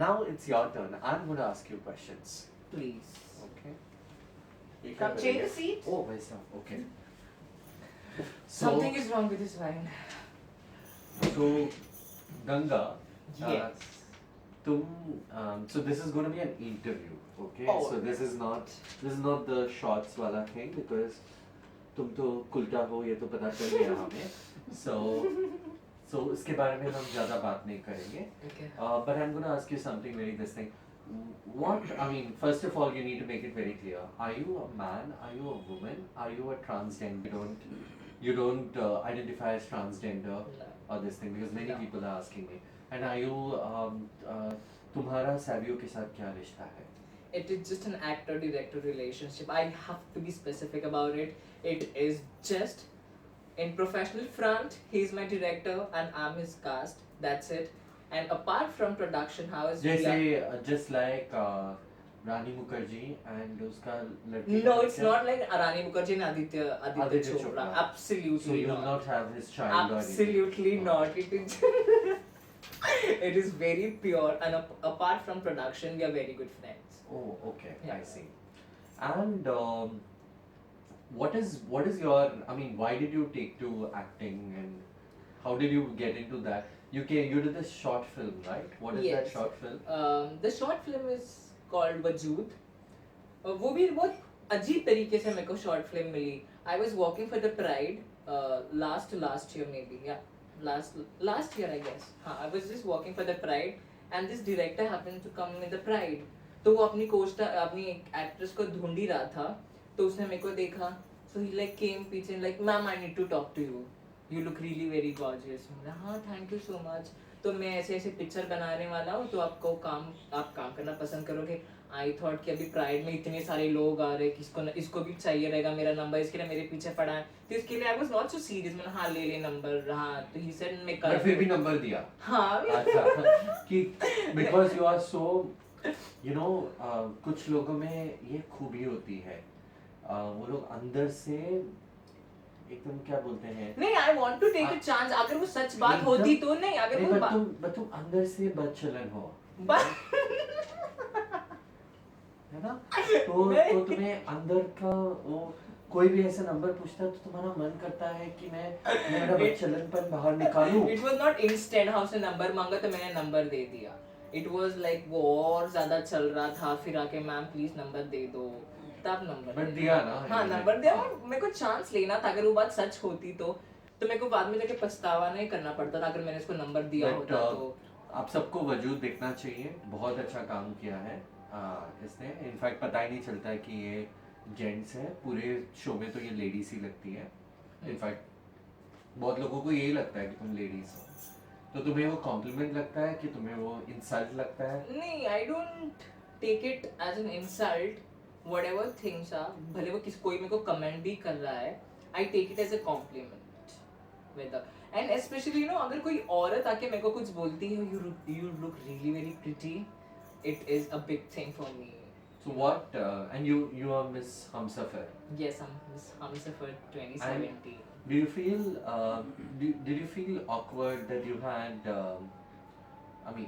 now it's your turn. I'm going to ask you questions. Please. Okay. ये क्या Come change करेंगे? the seat. Oh, वैसा. Okay. Something is wrong with this wine. So, Ganga. Yes. So this is going to be an interview, okay? Oh. So this is not the shorts wala thing because तुम तो कुलटा हो ये तो पता चल गया हमें. So इसके बारे में हम ज़्यादा बात नहीं करेंगे. Okay. But I'm going to ask you something very this thing. I mean, first of all, you need to make it very clear. Are you a man? Are you a woman? Are you a transgender? You don't identify as transgender or this thing because many No. people are asking me. And are you तुम्हारा सैवियो के साथ क्या रिश्ता है? It is just an actor-director relationship. I have to be specific about it. It is just in professional front, he's my director and I'm his cast. That's it. And apart from production house, जैसे just like Rani Mukherjee and उसका लड़की. No, it's not like Rani Mukherjee and Aditya Chopra. Absolutely So you not. will not have his child. Absolutely or not. It is. It is very pure, and apart from production, we are very good friends. Oh, okay. Yeah. I see. And what is your? I mean, why did you take to acting, and how did you get into that? You did this short film, right? What is that Yes. short film? The short film is called Wajood. वो भी बहुत अजीब तरीके से मेरे को short film milli. I was walking for the Pride last year maybe, yeah. Last year I guess. हाँ, I was just walking for the Pride and this director happened to come in the Pride. तो वो अपनी अपनी actress को ढूंढ ही रहा था, तो उसने मेरे को देखा. So he like came पीछे like, ma'am, I need to talk to you. You look really very gorgeous. मैं बोला हाँ, thank you so much. तो मैं ऐसे पिक्चर बनाने वाला हूँ, तो आप काम करना पसंद करोगे. आई थॉट कि अभी प्राइड में इतने सारे लोग आ रहे हैं, इसको भी चाहिए रहेगा मेरा नंबर, इसके लिए मेरे पीछे पड़ा है. तो इसके लिए I was not so serious. मैंने हाँ ले नंबर. हाँ, तो ही सेड मैं कर. फिर भी नंबर दिया. हाँ. अच्छा. कि because you are so, you know, कुछ लोगों में ये खूबी होती है. वो लोग अंदर से एकदम क्या बोलते हैं. नहीं, I want to take a chance. अगर वो सच बात होती तो नहीं. अगर वो तुम अंदर से बदचलन हो. है ना? तो तुम्हें अंदर का वो कोई भी ऐसा नंबर पूछता है तो तुम्हारा मन करता है कि मैं मेरा बदचलनपन बाहर निकालूं. It was not instant. हाँ, उसने नंबर मांगा तो मैंने नंबर दे दिया. It was like वो और ज़्यादा चल रहा था, फिर आके मैम प्लीज नंबर दे दो, तब नंबर दिया ना. हाँ, नंबर दिया. मेरे को चांस लेना था. अगर वो बात सच होती तो मेरे को बाद में जाके पछतावा नहीं करना पड़ता था अगर मैंने उसको नंबर दिया होता तो. आप सबको वजूद देखना चाहिए. बहुत अच्छा काम किया है इसने. इनफैक्ट पता ही नहीं चलता है कि ये जेंट्स है. पूरे शो में तो ये लेडीज ही लगती है. इनफैक्ट बहुत लोगों को यही लगता है कि तुम लेडीज हो. तो तुम्हें वो कॉम्प्लीमेंट लगता है कि तुम्हें वो इंसल्ट लगता है? नहीं, I don't take it as an insult. Whatever things are, भले वो कोई मेरे को कमेंट भी कर रहा है, I take it as a compliment. And specially you know, अगर कोई औरत आके मेरे को कुछ बोलती है, you look really very pretty, it is a big thing for me. So what and you are Miss Hamsafar? Yes, I'm Miss Hamsafar 2017. And do you feel did you feel awkward that you had I mean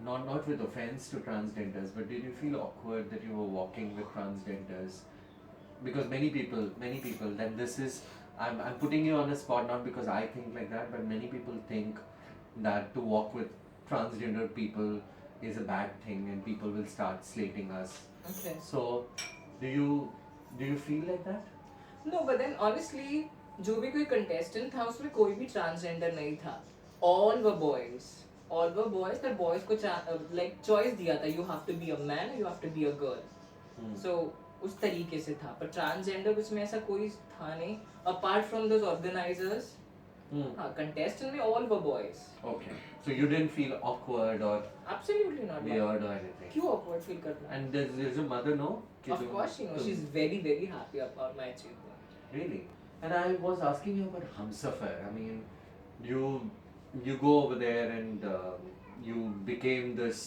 not with offense to transgenders, but did you feel awkward that you were walking with transgenders? Because many people then this is I'm putting you on a spot not because I think like that, but many people think that to walk with transgender people is a bad thing and people will start slating us. Okay. So do you feel like that? No, but then honestly, जो भी कोई contestant था उसमें कोई भी transgender नहीं था. All were boys. पर boys को like choice दिया था. You have to be a man, you have to be a girl. So उस तरीके से था. पर transgender उसमें ऐसा कोई था नहीं. Apart from those organizers, हाँ, contestant में all were boys. Okay. So you didn't feel awkward or absolutely not weird or anything? क्यों awkward feel करना? And does your mother know? Of course she knows. She's very very happy about my achievement. Really? And I was asking you about Hamsafar. I mean, you go over there and you became this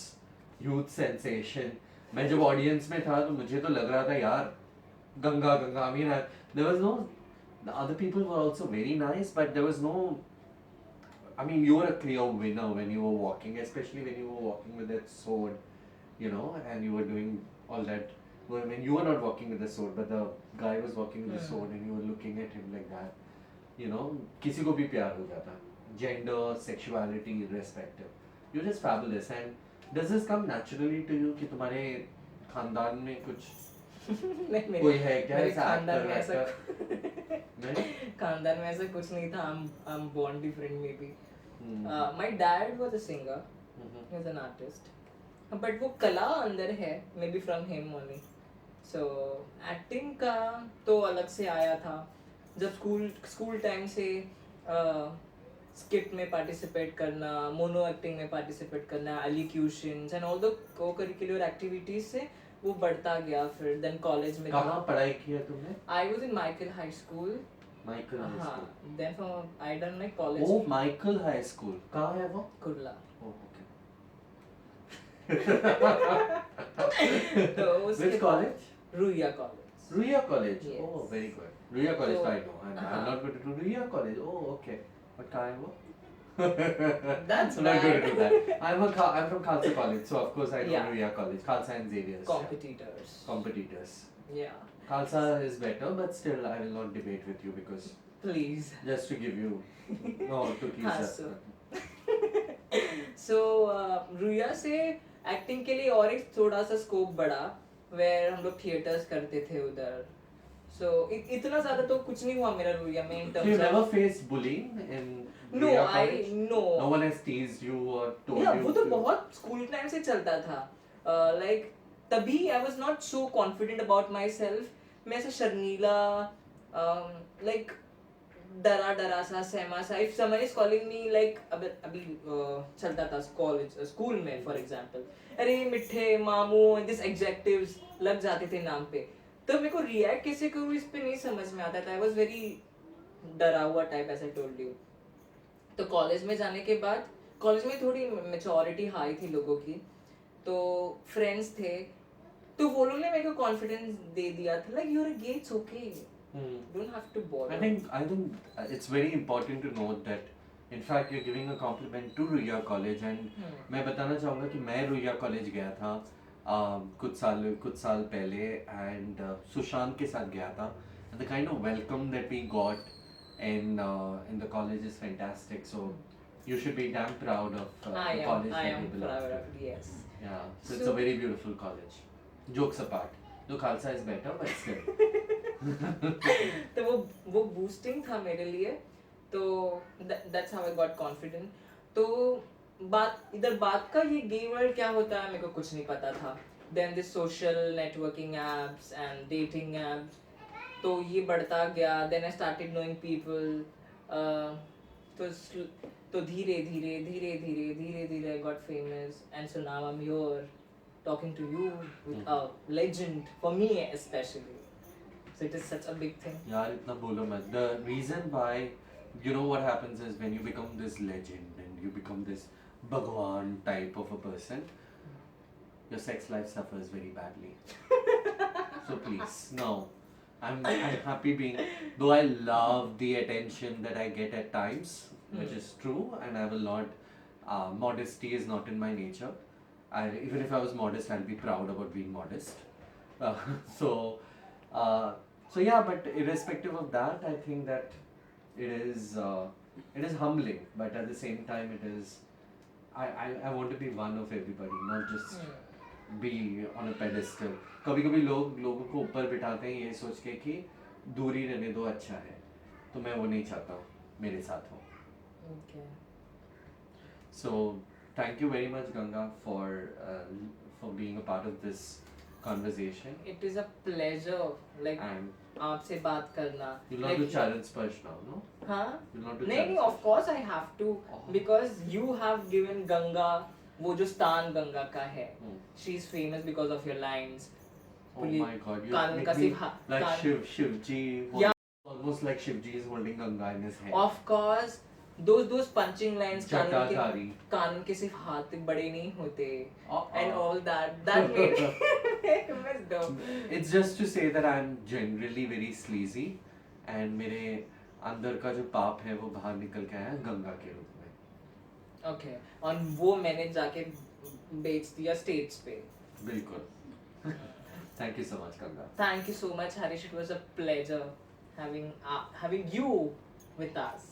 youth sensation. मैं जब audience में था तो मुझे तो लग रहा था यार Ganga. I mean, there was no. The other people were also very nice, but there was no I mean, you were a clear winner when you were walking, especially when you were walking with that sword, you know, and you were doing all that. Well, when you were not walking with the sword, but the guy was walking with the sword, and you were looking at him like that, you know, किसी को भी प्यार हो जाता, gender, sexuality, irrespective. You're just fabulous. And does this come naturally to you कि तुम्हारे खानदान में कुछ नहीं, कोई है क्या मेरे ऐसा खानदान actor में ऐसा नहीं? खानदान में ऐसा कुछ नहीं था. I'm born different maybe. Hmm. My dad was a singer. Mhm. He was an artist. But वो कला अंदर है, maybe from him only. So acting का तो अलग से आया था. जब स्कूल टाइम से स्किट में पार्टिसिपेट करना, मोनो एक्टिंग में पार्टिसिपेट करना, एलिक्यूशंस एंड ऑल द को करिकुलर एक्टिविटीज से वो बढ़ता गया. फिर देन कॉलेज में कहाँ पढ़ाई की है तुमने? I was in Michael high school. Michael high हाँ, school. Then from I done my college. Oh Michael high school कहाँ है वो? कुर्ला. Oh, okay. तो उसके Which college? Ruia college. Ruia College. Yes. Oh, very good. Ruia College, So, I know. I'm uh-huh. not going to do Ruia College. Oh, okay. But कहाँ है वो? That's I'm not going to do bad. that. I'm from Khalsa College, so of course I know Yeah. Ruia College. Khalsa and Xavier's. Competitors. Competitors. Yeah. Khalsa is better, but still I will not debate with you because Please. just to give you to keep हाँ, just. So Ruia से acting के लिए और एक थोड़ा सा scope बढ़ा, where हम लोग थिएटर्स करते थे उधर. So इतना ज्यादा तो कुछ नहीं हुआ मेरा रुइया में in So you terms never of. faced bullying in No, Ruia I College? no. No one has teased you or told Yeah, you वो तो to- बहुत स्कूल टाइम से चलता था. Like तभी I was not so confident about myself. मैं ऐसा शर्मीला, like डरा सा सहमा सा. If someone is calling me like अभी चलता था कॉलेज स्कूल में फॉर एग्जांपल, अरे मिठे मामू, दिस एडजेक्टिव्स लग जाते थे नाम पे, तो मेरे को रिएक्ट कैसे करूँ इस पे नहीं समझ में आता था. आई वाज वेरी डरा हुआ टाइप, ऐसा टोल्ड यू. तो कॉलेज में जाने के बाद, कॉलेज में थोड़ी मेच्योरिटी हाई थी लोगों की, तो फ्रेंड्स थे, तो वो लोग ने मेरे को कॉन्फिडेंस दे दिया था, like you are gay, it's okay, don't have to bother. I think it's very important to note that in fact you're giving a compliment to Ruia College and मैं बताना चाहूँगा कि मैं Ruia College गया था कुछ साल पहले and सुशांत के साथ गया था and the kind of welcome that we got in the college is fantastic, so you should be damn proud of the college I that am you belong proud to. of, yes. Yeah, so it's a So- very beautiful college. Jokes apart, though Khalsa is better but still. तो वो boosting था मेरे लिए, तो that's how I got confident. तो बात का ये गे वर्ल्ड क्या होता है मेरे को कुछ नहीं पता था. Then this social networking apps and dating apps, तो ये बढ़ता गया. Then I started knowing people, तो धीरे धीरे I got famous and so now I am here talking to you with a legend, for me especially. So it is such a big thing. यार इतना बोलो मत. The reason why, you know what happens is when you become this legend and you become this Bhagwan type of a person, your sex life suffers very badly. So please, no. I'm happy being, though I love the attention that I get at times, which is true, and I will not, modesty is not in my nature. Even if I was modest, I'll be proud about being modest. So yeah, but irrespective of that, I think that it is humbling, but at the same time, it is. I want to be one of everybody, not just be on a pedestal. कभी-कभी लोगों को ऊपर बिठाते हैं ये सोच के कि दूरी रहने दो, अच्छा है, तो मैं वो नहीं चाहता हूँ मेरे साथ हो. Okay. So thank you very much, Ganga, for being a part of this conversation. It is a pleasure, like And आपसे बात करना. you'll not do Charan Sparsh now, no? हाँ? You'll not do नहीं, Charan of course I have to, Oh. because you have given Ganga, वो जो स्थान गंगा का है, Hmm. she is famous because of your lines. Oh my God, you कानून make का me सिर्फ like Shivji. Yeah. Almost like Shivji is holding Ganga in his hand. Of course, those punching lines, Jataधारी. कानून के सिर्फ हाथ बड़े नहीं होते, Uh-uh. and all that made me messed up. It's just to say that I'm generally very sleazy and मेरे अंदर का जो पाप है वो बाहर निकल के आया गंगा के रूप में. ओके, और वो मैंने जाके बेच दिया स्टेट्स पे. बिल्कुल. Thank you so much, Ganga. Thank you so much, Harish. It was a pleasure having you with us.